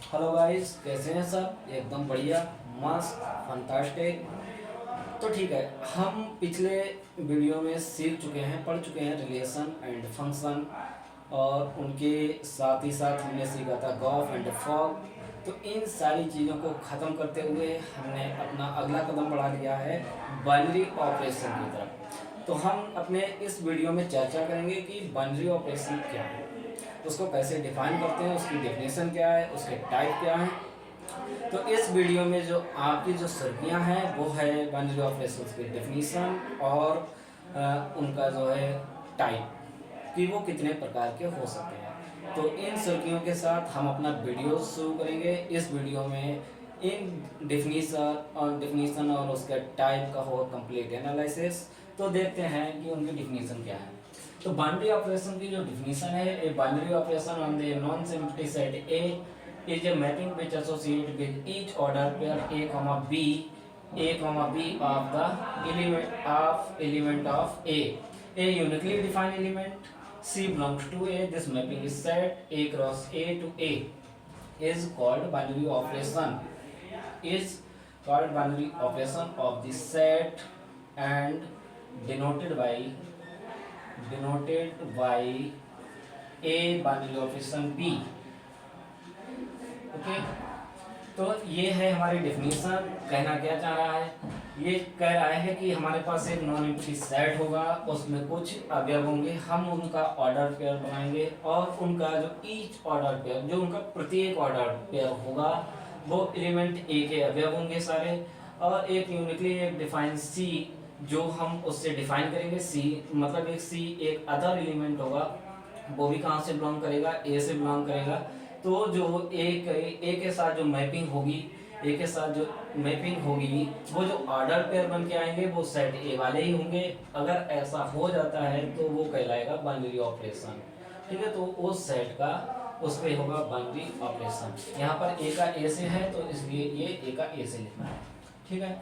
Hello guys, कैसे हैं सब? एकदम बढ़िया, मस्त, फंटास्टिक। तो ठीक है, हम पिछले वीडियो में सीख चुके हैं, पढ़ चुके हैं रिलेशन एंड फंक्शन, और उनके साथ ही साथ हमने सीखा था गॉफ एंड फॉग। तो इन सारी चीज़ों को ख़त्म करते हुए हमने अपना अगला कदम बढ़ा लिया है बाइनरी ऑपरेशन की तरफ। तो हम अपने इस वीडियो में चर्चा करेंगे कि बाइनरी ऑपरेशन क्या है, उसको कैसे डिफाइन करते हैं, उसकी डेफिनेशन क्या है, उसके टाइप क्या हैं। तो इस वीडियो में जो आपकी जो सुर्खियाँ हैं वो है बाइनरी ऑपरेशंस की डेफिनेशन और उनका जो है टाइप, कि वो कितने प्रकार के हो सकते हैं। तो इन सुर्खियों के साथ हम अपना वीडियो शुरू करेंगे। इस वीडियो में इन डेफिनेशन और उसके टाइप का होगा कंप्लीट एनालिसिस। तो देखते हैं कि उनकी डेफिनेशन क्या है। तो बाइनरी ऑपरेशन की जो डेफिनेशन है, ए binary operation on the non symmetry set A is a mapping which associate with each order pair a comma b of the element of a uniquely defined element c belongs to a. This mapping is set a cross a to a is called binary operation of the set and denoted by a binary operation b. Okay, तो ये है हमारी definition. कहना क्या चाह रहा है? ये कह रहा है कि हमारे पास एक नॉन एम्प्टी सेट होगा, उसमें कुछ अवयव होंगे, हम उनका ऑर्डर पेयर बनाएंगे और उनका जो ईच ऑर्डर पेयर, जो उनका प्रत्येक ऑर्डर पेयर होगा, वो एलिमेंट ए के अवयव होंगे सारे, और एक यूनिकली एक डिफाइन सी जो हम उससे डिफाइन करेंगे। सी मतलब एक सी एक अदर एलिमेंट होगा, वो भी कहाँ से बिलोंग करेगा? ए से बिलोंग करेगा। तो जो ए के साथ जो मैपिंग होगी, ए के साथ जो मैपिंग होगी, वो जो ऑर्डर पेयर बन के आएंगे वो सेट ए वाले ही होंगे। अगर ऐसा हो जाता है तो वो कहलाएगा बाइनरी ऑपरेशन। ठीक है, तो उस सेट का उस पर होगा बाइनरी ऑपरेशन। यहाँ पर ए का ए से है तो इसलिए ये ए का ए से लिखना है। ठीक है,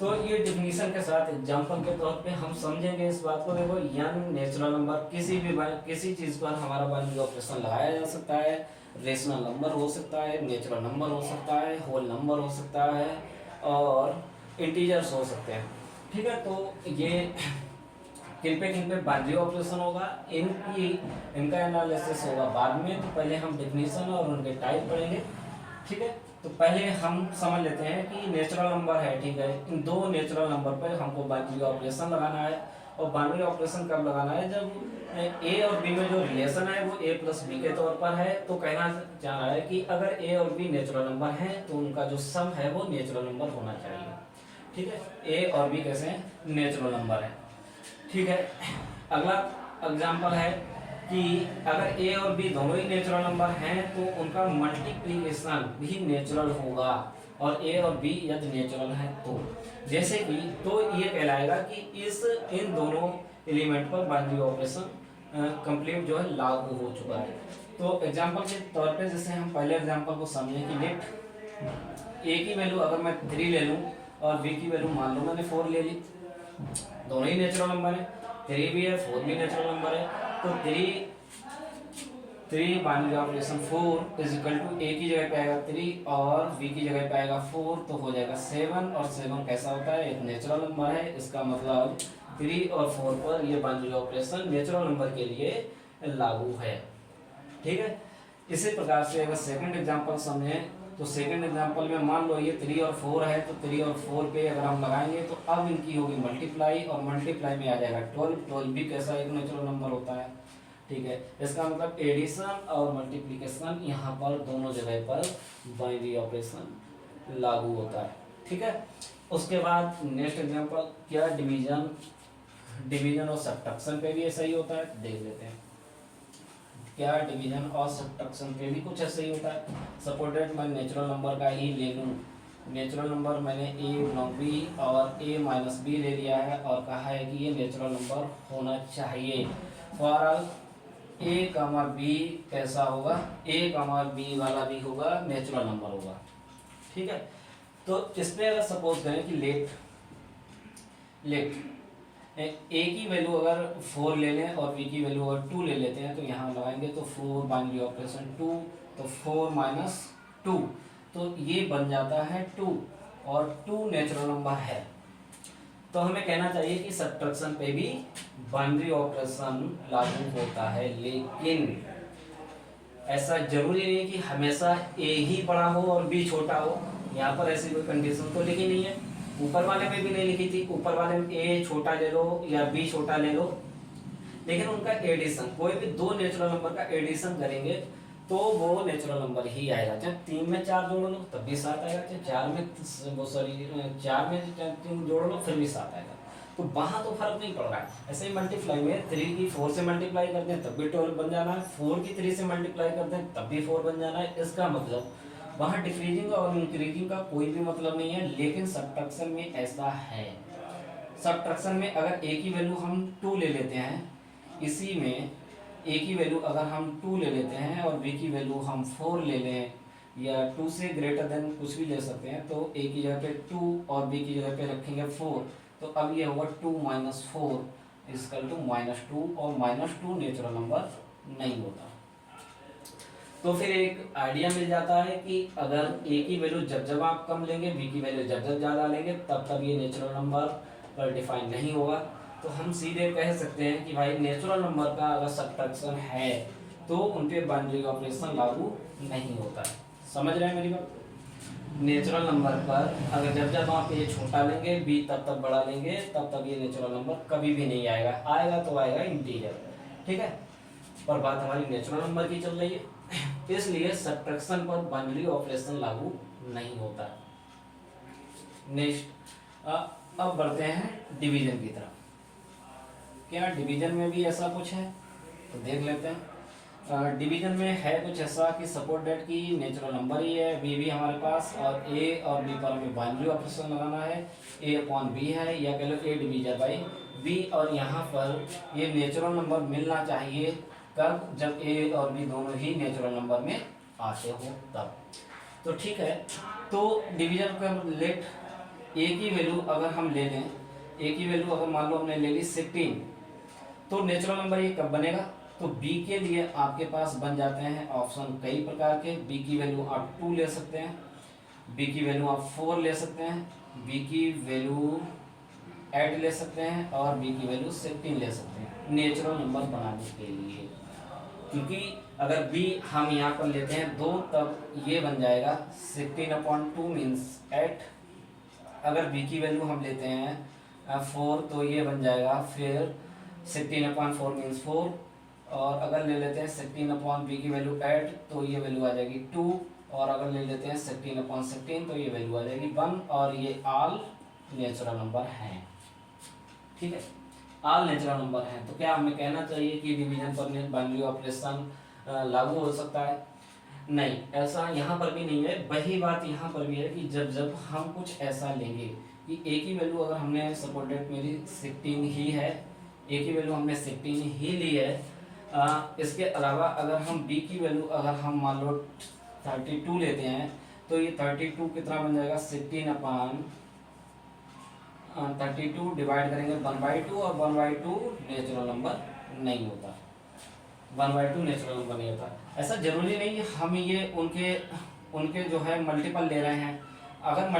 तो ये डिफिनीशन के साथ एग्जांपल के तौर पे हम समझेंगे इस बात को। देखो, n नेचुरल नंबर, किसी चीज पर हमारा बाइनरी ऑपरेशन लगाया जा सकता है। रेशनल नंबर हो सकता है, नेचुरल नंबर हो सकता है, होल नंबर हो सकता है, और इंटीजर्स हो सकते हैं। ठीक है, तो ये किन पे बाइनरी ऑपरेशन होगा, इनका एनालिसिस होगा बाद में। तो पहले हम डेफिनेशन और उनके टाइप पढ़ेंगे। ठीक है, तो पहले हम समझ लेते हैं कि नेचुरल नंबर है। ठीक है, इन दो नेचुरल नंबर पर हमको बाइनरी ऑपरेशन लगाना है। और बाइनरी ऑपरेशन कब लगाना है? जब ए और बी में जो रिलेशन है वो ए प्लस बी के तौर पर है। तो कहना चाह रहा है कि अगर ए और बी नेचुरल नंबर है तो उनका जो सम है वो नेचुरल नंबर होना चाहिए। ठीक है, ए और बी कैसे हैं? नेचुरल नंबर है। ठीक है, अगला एग्जाम्पल है कि अगर ए और बी दोनों ही नेचुरल नंबर हैं तो उनका मल्टीप्लिकेशन भी नेचुरल होगा, और ए और बी यदि नेचुरल है तो, जैसे कि, तो ये कहलाएगा कि इन दोनों एलिमेंट पर बाइनरी ऑपरेशन कंप्लीट जो है लागू हो चुका है। तो एग्जांपल के तौर पे जैसे हम पहले एग्जांपल को समझें कि लेट ए की वैल्यू अगर मैं 3 ले लूँ और बी की वैल्यू मान लो मैंने 4 ले ली, दोनों ही नेचुरल नंबर है, 3 भी है 4 भी नेचुरल नंबर है। तो 3 binary operation 4 is equal to a की जगह पे आएगा 3 और बी की जगह पे आएगा 4, तो हो जाएगा 7। और 7 कैसा होता है? एक नेचुरल नंबर है। इसका मतलब 3 और 4 पर ये बाइनरी ऑपरेशन नेचुरल नंबर के लिए लागू है। ठीक है, इसी प्रकार से अगर सेकंड एग्जांपल समझें तो सेकंड एग्जांपल में मान लो ये 3 और 4 है, तो 3 और 4 पे अगर हम लगाएंगे तो अब इनकी होगी मल्टीप्लाई, और मल्टीप्लाई में आ जाएगा 12 भी कैसा एक नेचुरल नंबर होता है। ठीक है, इसका मतलब एडिशन और मल्टीप्लिकेशन यहाँ पर दोनों जगह पर बाइनरी ऑपरेशन लागू होता है। ठीक है, उसके बाद नेक्स्ट एग्जांपल क्या, डिवीजन और सब्ट्रैक्शन पे भी ऐसा ही होता है। देख लेते हैं क्या डिवीजन और सब्ट्रैक्शन पे भी कुछ ऐसा ही होता है। सपोर्टेड मैं नेचुरल नंबर का ही ले लूँ, नेचुरल नंबर मैंने ए ब्लॉक बी और ए माइनस बी ले लिया है और कहा है कि ये नेचुरल नंबर होना चाहिए। फॉर ए कामा बी कैसा होगा? ए कामा बी वाला भी होगा नेचुरल नंबर होगा। ठीक है, तो इसमें अगर सपोज करें कि लेट ए की वैल्यू अगर 4 ले लें और बी की वैल्यू अगर 2 ले लेते हैं, तो यहाँ लगाएंगे तो 4 बाइनरी ऑपरेशन 2, तो 4 माइनस 2, तो ये बन जाता है 2 और 2 नेचुरल नंबर है। तो हमें कहना चाहिए कि सब्ट्रैक्शन पे भी बाइनरी ऑपरेशन लागू होता है, लेकिन ऐसा जरूरी नहीं है कि हमेशा ए ही बड़ा हो और बी छोटा हो। यहाँ पर ऐसी कोई कंडीशन तो लिखी नहीं है, ऊपर वाले में भी नहीं लिखी थी। ऊपर वाले में ए छोटा ले लो या बी छोटा ले लो, लेकिन उनका एडिशन, कोई भी दो नेचुरल नंबर का एडिशन करेंगे तो वो नेचुरल नंबर ही आएगा। चाहे 3 में 4 जोड़ लो तब भी 7 आएगा, चाहे 4 में 3 जोड़ लो फिर भी 7 आएगा। तो वहां तो फर्क नहीं पड़ रहा है। ऐसे ही मल्टीप्लाई में 3 की 4 से मल्टीप्लाई करते हैं तब भी 12 बन जाना है, 4 की 3 से मल्टीप्लाई करते हैं तब भी 4 बन जाना है। इसका मतलब वहां डिक्रीजिंग और इंक्रीजिंग का कोई भी मतलब नहीं है। लेकिन सब्ट्रैक्शन में ऐसा है। सब्ट्रैक्शन में अगर ए की वैल्यू हम 2 ले लेते हैं, इसी में ए की वैल्यू अगर हम 2 ले लेते हैं और बी की वैल्यू हम 4 ले लें या 2 से ग्रेटर देन कुछ भी ले सकते हैं, तो ए की जगह पे 2 और बी की जगह पे रखेंगे 4, तो अब ये होगा 2 - 4 = -2 और -2 नेचुरल नंबर नहीं होता। तो फिर एक आइडिया मिल जाता है कि अगर ए की वैल्यू जब जब आप कम लेंगे, बी की वैल्यू जब जब ज़्यादा लेंगे, तब तब ये नेचुरल नंबर पर डिफाइन नहीं होगा। तो हम सीधे कह सकते हैं कि भाई नेचुरल नंबर का अगर सब्ट्रैक्शन है तो उन पे बाइनरी ऑपरेशन लागू नहीं होता है। समझ रहे हैं मेरी बात? नेचुरल नंबर पर अगर जब जब आप ए छोटा लेंगे, बी तब तब बड़ा लेंगे, तब तब ये नेचुरल नंबर कभी भी नहीं आएगा। आएगा तो आएगा इंटीजर, ठीक है। पर बात हमारी नेचुरल नंबर की चल रही है, इसलिए सब्ट्रैक्शन पर बाइनरी ऑपरेशन लागू नहीं होता। नेक्स्ट अब बढ़ते हैं डिवीजन की तरफ। क्या डिवीजन में भी ऐसा कुछ है तो देख लेते हैं। डिवीजन में है कुछ ऐसा कि सपोज दैट की नेचुरल नंबर ही है, बी भी हमारे पास, और ए और बी पर हमें बाइनरी ऑपरेशन लगाना है। a/b है, या कह लो a डिवीजन बाई बी, और यहाँ पर ये नेचुरल नंबर मिलना चाहिए कब? जब ए और बी दोनों ही नेचुरल नंबर में आते हो तब। तो ठीक है, तो डिवीजन का लेट ए की वैल्यू अगर हम ले लें, ए की वैल्यू अगर मान लो हमने ले ली 16, तो नेचुरल नंबर ये कब बनेगा? तो बी के लिए आपके पास बन जाते हैं ऑप्शन कई प्रकार के। बी की वैल्यू आप 2 ले सकते हैं, बी की वैल्यू आप 4 ले सकते हैं, बी की वैल्यू 8 ले सकते हैं, और बी की वैल्यू 16 ले सकते हैं नेचुरल नंबर बनाने के लिए। क्योंकि अगर बी हम यहाँ पर लेते हैं 2, तब ये बन जाएगा 16/2 मीन्स 8। अगर बी की वैल्यू हम लेते हैं 4, तो ये बन जाएगा फिर 16/4 मीन्स 4, और अगर ले लेते हैं 16/b की वैल्यू 8, तो ये वैल्यू आ जाएगी 2, और अगर ले लेते हैं 16/16, तो ये वैल्यू आ जाएगी 1, और ये ऑल नेचुरल नंबर हैं। ठीक है, ऑल नेचुरल नंबर हैं। तो क्या हमें कहना चाहिए कि डिवीजन पर बाइनरी ऑपरेशन लागू हो सकता है? नहीं, ऐसा यहाँ पर भी नहीं है। वही बात यहाँ पर भी है कि जब जब हम कुछ ऐसा लेंगे कि ए की वैल्यू अगर हमने सपोज दैट मेरी 16 ही है, ए की वैल्यू हमने 16 ही ली है, इसके अलावा अगर हम बी की वैल्यू अगर हम मान लो 32 लेते हैं, तो ये 32 कितना बन जाएगा? 16/32 डिवाइड करेंगे 1/2, और 1/2 नेचुरल नंबर नहीं होता। 1/2 नेचुरल नंबर नहीं होता। ऐसा जरूरी नहीं है हम ये उनके जो है मल्टीपल ले रहे हैं। अगर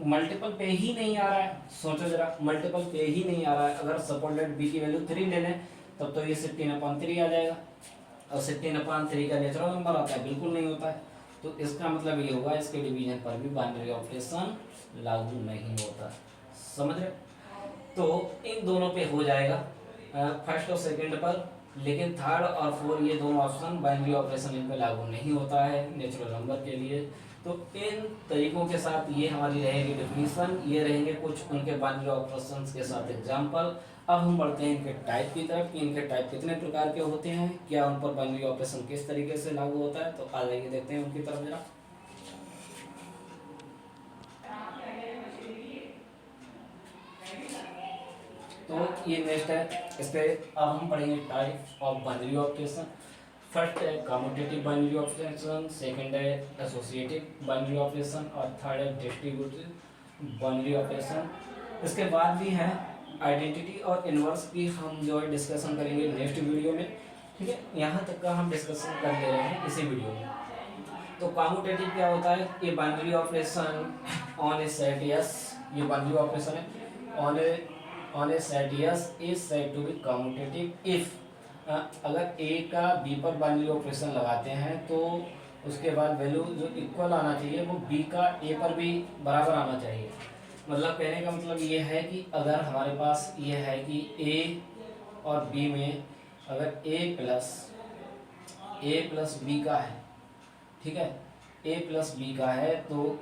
मल्टीपल पे ही नहीं आ रहा है, सोचो जरा, मल्टीपल पे ही नहीं आ रहा है, अगर सपोज दैट बी की वैल्यू 3 ले लें, तब तो ये 16/3 आ जाएगा, और 16/3 का नेचुरल नंबर आता है? बिल्कुल नहीं होता है। तो इसका मतलब ये होगा इसके डिवीजन पर भी बाइनरी ऑपरेशन लागू नहीं होता। समझ रहे? तो इन दोनों पे हो जाएगा, फर्स्ट और सेकंड पर, लेकिन थर्ड और फोर्थ ये दोनों ऑप्शन बाइनरी ऑपरेशन इन पे लागू नहीं होता है नेचुरल नंबर के लिए। तो इन तरीकों के साथ ये हमारी रहेगी डेफिनेशन, ये रहेंगे कुछ उनके बाइनरी ऑपरेशंस के साथ एग्जांपल। अब हम बढ़ते हैं इनके टाइप की तरफ कि इनके टाइप कितने प्रकार के होते हैं, क्या उन पर बाइनरी ऑपरेशन किस तरीके से लागू होता है। तो आ जाइए देखते हैं उनकी तरफ जरा। तो ये नेक्स्ट है, इस पे अब हम पढ़ेंगे type of binary operation. First है कम्यूटेटिव बाइनरी ऑपरेशन, सेकंड है एसोसिएटिव बाइनरी ऑपरेशन, और थर्ड है डिस्ट्रीब्यूटिव बाइनरी ऑपरेशन। इसके बाद भी है आइडेंटिटी और इनवर्स की हम जो है डिस्कशन करेंगे नेक्स्ट वीडियो में। ठीक है, यहाँ तक का हम डिस्कशन कर ले रहे हैं इसी वीडियो में। तो कॉम्यूटेटिव क्या होता है, ये binary operation on a set S, ये बाइनरी ऑपरेशन है on a set S is said to be commutative if, अगर ए का बी पर बाइनरी ऑपरेशन लगाते हैं तो उसके बाद वैल्यू जो इक्वल आना चाहिए वो बी का ए पर भी बराबर आना चाहिए। मतलब कहने का मतलब ये है कि अगर हमारे पास ये है कि ए और बी में अगर ए प्लस बी का है, ठीक है, ए प्लस बी का है, तो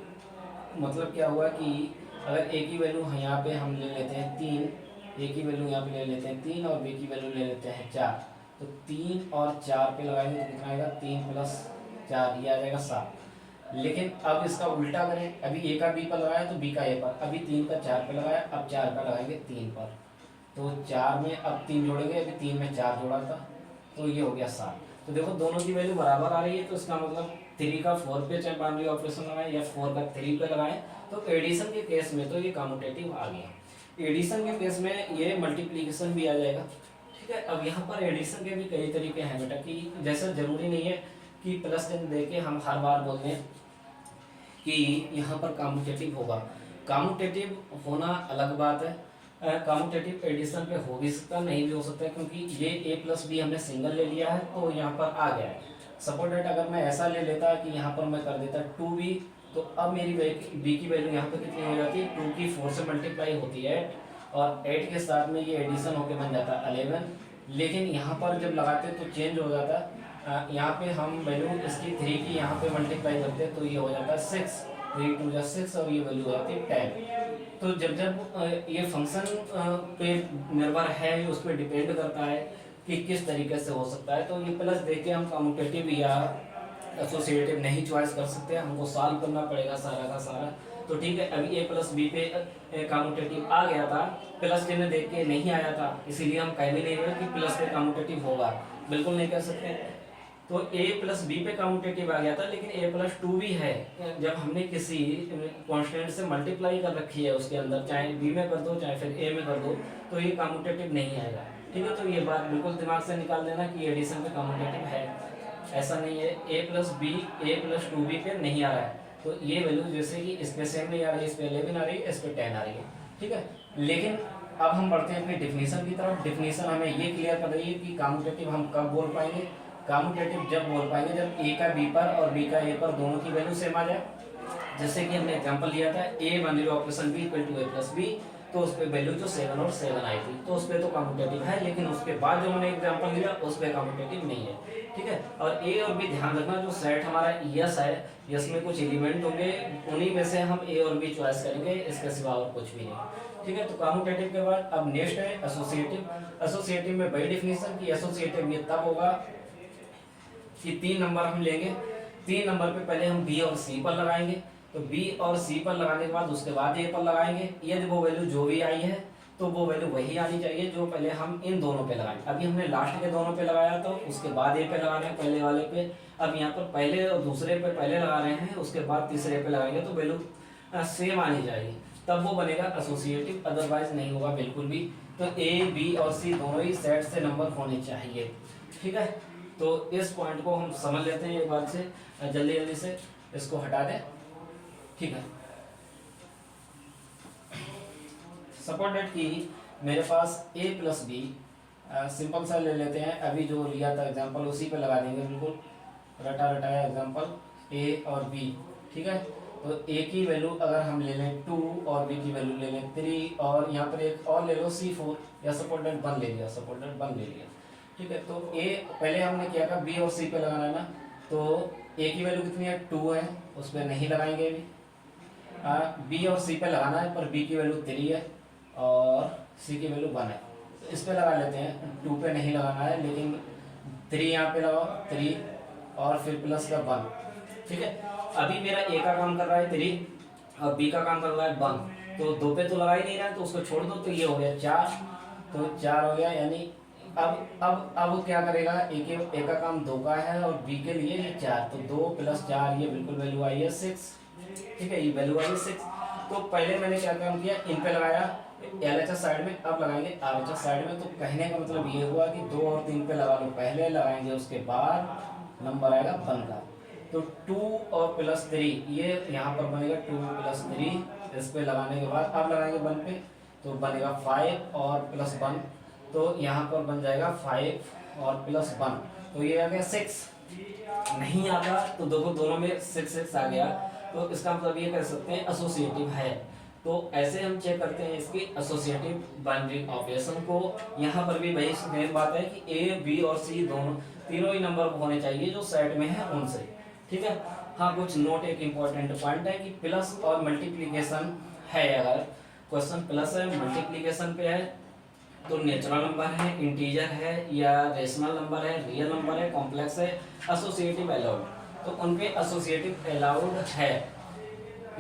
मतलब क्या हुआ कि अगर ए की वैल्यू यहाँ पे हम ले लेते हैं 3, ए की वैल्यू यहाँ पे ले लेते हैं 3 और बी की वैल्यू ले लेते हैं 4, तो 3 और 4 पे लगाएंगे तो कितना आएगा, 3 प्लस 4 ये आ जाएगा 7। लेकिन अब इसका उल्टा करें, अभी ए का बी पर लगाया तो बी का ए पर, अभी 3 का 4 पे लगाया, अब 4 का लगाएंगे 3 पर, तो 4 में अब 3 जोड़ेंगे, अभी 3 में 4 जोड़ा था तो ये हो गया 7। तो देखो दोनों की वैल्यू बराबर आ रही है, तो इसका मतलब 3 का 4 पे चाहे बाइनरी ऑपरेशन लगाएं या 4 का 3 पे लगाएं, तो एडिशन के केस में तो ये कम्यूटेटिव आ गया। एडिशन के केस में ये मल्टीप्लिकेशन भी आ जाएगा, ठीक है। अब यहाँ पर एडिशन के भी कई तरीके हैं बेटा, कि जैसे जरूरी नहीं है कि प्लस चिन्ह देके हम हर बार बोल दें कि यहाँ पर कम्यूटेटिव होगा। कम्यूटेटिव होना अलग बात है, कम्यूटेटिव एडिशन पे हो भी सकता नहीं भी हो सकता है, क्योंकि ये ए प्लस बी हमने सिंगल ले लिया है तो यहाँ पर आ गया है। सपोज दैट अगर मैं ऐसा ले लेता कि यहाँ पर मैं कर देता 2b, तो अब मेरी बी की वैल्यू यहाँ पर कितनी हो जाती है, 2 की 4 से मल्टीप्लाई होती है 8, और 8 के साथ में ये एडिशन होकर बन जाता है 11। लेकिन यहाँ पर जब लगाते तो चेंज हो जाता, यहाँ पे हम वैल्यू इसकी 3 की यहाँ पे मल्टीप्लाई करते तो ये हो जाता है 6, 3 2 जा 6 और ये वैल्यू हो जाती है 10। तो जब ये फंक्शन पे निर्भर है, उस पर डिपेंड करता है कि किस तरीके से हो सकता है। तो ये प्लस देके हम कम्यूटेटिव या एसोसिएटिव नहीं चॉइस कर सकते, हमको सॉल्व करना पड़ेगा सारा का सारा। तो ठीक है, अभी ए प्लस बी पे कम्यूटेटिव आ गया था, प्लस चिन्ह देख के नहीं आया था, इसीलिए हम कह भी नहीं रहे कि प्लस पे कम्यूटेटिव होगा, बिल्कुल नहीं कह सकते। तो a प्लस बी पे कम्यूटेटिव आ गया था, लेकिन a प्लस 2 भी है, जब हमने किसी कांस्टेंट से मल्टीप्लाई कर रखी है उसके अंदर, चाहे b में कर दो चाहे फिर a में कर दो, तो ये कम्यूटेटिव नहीं आएगा, ठीक है। तो ये बात बिल्कुल दिमाग से निकाल देना कि एडिशन पे कम्यूटेटिव है, ऐसा नहीं है। a plus b a plus 2b पे नहीं आ रहा है, तो ये वैल्यू जैसे कि इस पे सेम नहीं आ रही है, इस पे 11 आ रही है, इस पे 10 आ रही है, ठीक है। लेकिन अब हम बढ़ते हैं अपनी डिफिनीशन की तरफ। डिफिनीशन हमें ये क्लियर कर रही है कि कम्यूटेटिव हम कब बोल पाएंगे, कम्यूटेटिव जब बोल पाएंगे जब ए का बी पर और बी का ए पर दोनों की वैल्यू सेम आ जाए। जैसे कि हमने एग्जांपल लिया था a binary operation b equal to a plus b, तो उस पर वैल्यू जो 7 और 7 आई थी, तो उस पर तो कम्यूटेटिव है, लेकिन उसके बाद जो हमने एग्जांपल लिया उस पर कम्यूटेटिव नहीं है, ठीक है। और ए और बी ध्यान रखना, जो सेट हमारा यस है, यस में कुछ एलिमेंट होंगे, उन्हीं में से हम ए और बी चॉइस करेंगे, इसके सिवा और कुछ भी नहीं, ठीक है। तो कम्यूटेटिव के बाद अब नेक्स्ट है एसोसिएटिव। एसोसिएटिव में बड़ी डिफिनेशन की एसोसिएटिव ये तब होगा कि 3 नंबर हम लेंगे, 3 नंबर पे पहले हम बी और सी पर लगाएंगे, तो बी और सी पर लगाने के बाद उसके बाद ए पर लगाएंगे, यदि वो वैल्यू जो भी आई है तो वो वैल्यू वही आनी चाहिए जो पहले हम इन दोनों पे लगाए। अभी हमने लास्ट के दोनों पे लगाया तो उसके बाद ए पे लगाना है पहले वाले पे, अब यहाँ पर पहले और दूसरे पे पहले लगा रहे हैं, उसके बाद तीसरे पे लगाएंगे तो वैल्यू सेम आनी चाहिए, तब वो बनेगा एसोसिएटिव, अदरवाइज नहीं होगा बिल्कुल भी। तो ए बी और सी दोनों ही सेट से नंबर होने चाहिए, ठीक है। तो इस पॉइंट को हम समझ लेते हैं एक बार से, जल्दी जल्दी से इसको हटा दें, ठीक है। सपोज दैट कि मेरे पास a प्लस बी, सिंपल सा ले लेते हैं, अभी जो लिया था एग्जांपल उसी पे लगा देंगे, बिल्कुल रटा रटाया एग्जांपल a और b, ठीक है। तो a की वैल्यू अगर हम ले लें 2 और b की वैल्यू ले लें 3, और यहाँ पर एक और ले लो c4, या सपोज दैट 1 ले लिया, सपोज दैट 1 ले लिया, ठीक है। तो a पहले हमने किया था b और c पे लगाना है ना, तो a की वैल्यू कितनी है 2 है, उस पर नहीं लगाएंगे अभी। b और c पे लगाना है, पर b की वैल्यू 3 है और c की वैल्यू 1 है, तो इस पे लगा लेते हैं। 2 पे नहीं लगाना है, लेकिन 3 यहाँ पे लगाओ 3 और फिर प्लस का 1, ठीक है। अभी मेरा a का काम कर रहा है 3 और b का काम कर रहा है 1, तो 2 पे तो लगा ही नहीं रहा है, तो उसको छोड़ दो, तो ये हो गया 4, तो 4 हो गया, यानी अब क्या करेगा, a का काम 2 का है और b के लिए ये 4, तो 2 प्लस 4 ये बिल्कुल वैल्यू आई है 6, ठीक है, ये वैल्यू आई है 6। तो पहले मैंने क्या काम किया, इन पे लगाया LHS साइड में, अब लगाएंगे RHS साइड में। तो कहने का मतलब ये हुआ कि 2 और 3 पे लगा लो, पहले लगाएंगे उसके बाद नंबर आएगा 1 का, तो 2 और +3 ये यहाँ पर बनेगा 2 + 3, इस पे लगाने के बाद अब लगाएंगे 1 पे तो बनेगा 5 और +1, तो यहाँ पर बन जाएगा 5 और +1, तो ये आ गया 6। नहीं आता तो देखो दोनों में 6 आ गया, तो इसका मतलब ये कह सकते हैं एसोसिएटिव है। तो ऐसे हम चेक करते हैं इसकी एसोसिएटिव बाइनरी ऑपरेशन को। यहाँ पर भी वही सेम बात है कि ए बी और सी दोनों तीनों ही नंबर होने चाहिए जो सेट में है उनसे, ठीक है। हाँ, कुछ नोट, एक इम्पोर्टेंट पॉइंट है कि प्लस और मल्टीप्लीकेशन है, अगर क्वेश्चन प्लस है मल्टीप्लीकेशन पे है तो नेचुरल नंबर है, इंटीजर है या रेशनल नंबर है, रियल नंबर है, कॉम्प्लेक्स है, एसोसिएटिव अलाउड, तो उनपे एसोसिएटिव अलाउड है।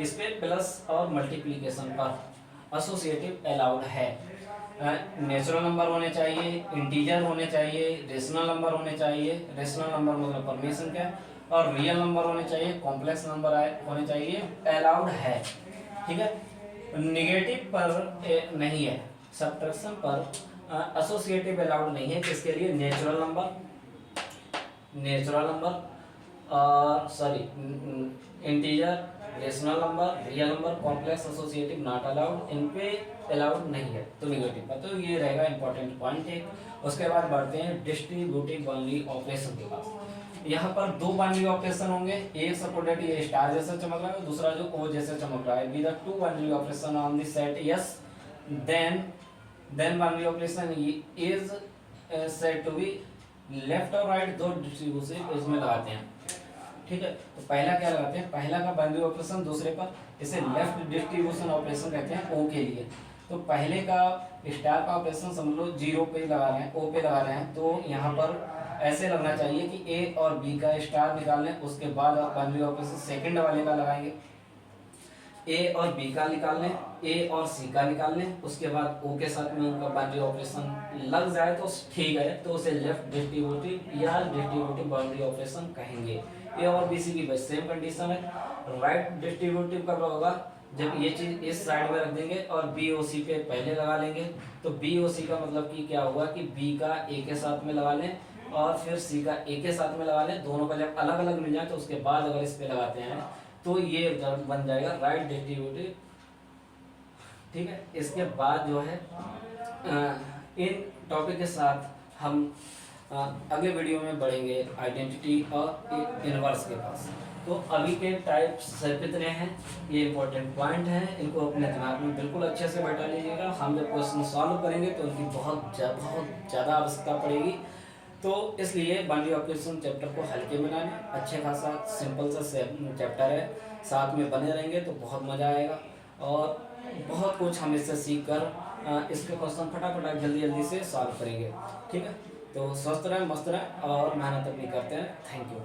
इस पे प्लस और मल्टीप्लिकेशन पर एसोसिएटिव अलाउड है। नेचुरल नंबर होने चाहिए, इंटीजर होने चाहिए, रेशनल नंबर होने चाहिए, रेशनल नंबर मतलब परमिशन क्या है, और रियल नंबर होने चाहिए, कॉम्प्लेक्स नंबर होने चाहिए, अलाउड है, ठीक है। निगेटिव पर नहीं है, सब्ट्रैक्शन पर एसोसिएटिव अलाउड नहीं है, किसके लिए, नेचुरल नंबर और integer, rational number, real number, complex, associative not allowed, इन पे अलाउड नहीं है तो निगेटिव पर। तो ये रहेगा इंपॉर्टेंट पॉइंट एक। उसके बाद बढ़ते हैं डिस्ट्रीब्यूटिव बाइनरी ऑपरेशन के पास। यहाँ पर 2 बाइनरी ऑपरेशन होंगे, एक सपोर्टेड ये स्टार जैसा चमक रहा है, दूसरा जो ओ जैसे चमक रहा है। Be the 2 binary operation on the set S, then binary operation is set to be left और राइट, दो डिस्ट्रीब्यूटिव इसमें लगाते हैं, ठीक है। तो पहला क्या लगाते हैं, पहला का बाइनरी ऑपरेशन दूसरे पर, इसे लेफ्ट डिस्ट्रीब्यूशन ऑपरेशन कहते हैं ओ के लिए। तो पहले का स्टार का ऑपरेशन समझ लो 0 पे लगा रहे हैं, ओ पे लगा रहे हैं, तो यहाँ पर ऐसे लगना चाहिए कि ए और बी का स्टार निकाल लें, उसके बाद आप बाइनरी ऑपरेशन सेकंड वाले का लगाएंगे, ए और बी का निकाल लें, ए और सी का निकाल लें, उसके बाद ओ के साथ में उनका बाइनरी ऑपरेशन लग जाए तो ठीक है, तो उसे लेफ्ट डिस्ट्रीब्यूटिव या डिस्ट्रीब्यूटिव बाइनरी ऑपरेशन कहेंगे। ए और बी सी की बस सेम कंडीशन है। राइट डिस्ट्रीब्यूटिव कब होगा, जब ये चीज इस साइड में रख देंगे और बी ओ सी पे पहले लगा लेंगे, तो बी ओ सी का मतलब कि क्या होगा कि बी का ए के साथ में लगा लें और फिर सी का ए के साथ में लगा लें, दोनों का जब अलग अलग मिल जाए तो उसके बाद अगर इस पे लगाते हैं तो ये बन जाएगा राइट डिस्ट्रीब्यूटिव, ठीक है। इसके बाद जो है इन टॉपिक के साथ हम अगले वीडियो में बढ़ेंगे आइडेंटिटी और इनवर्स के पास। तो अभी के टाइप्स सिर्फ इतने हैं, ये इंपॉर्टेंट पॉइंट हैं, इनको अपने दिमाग में बिल्कुल अच्छे से बैठा लीजिएगा। हम जब क्वेश्चन सॉल्व करेंगे तो उनकी बहुत ज़्यादा आवश्यकता पड़ेगी, तो इसलिए बाइनरी ऑपरेशन चैप्टर को हल्के में ना लें, अच्छे खासा सिंपल सा चैप्टर है, साथ में बने रहेंगे तो बहुत मज़ा आएगा और बहुत कुछ हम इससे सीख कर इसके क्वेश्चन फटाफट जल्दी से सॉल्व करेंगे, ठीक है। तो स्वस्थ रहें, मस्त रहें और मेहनत अपनी करते हैं। Thank you.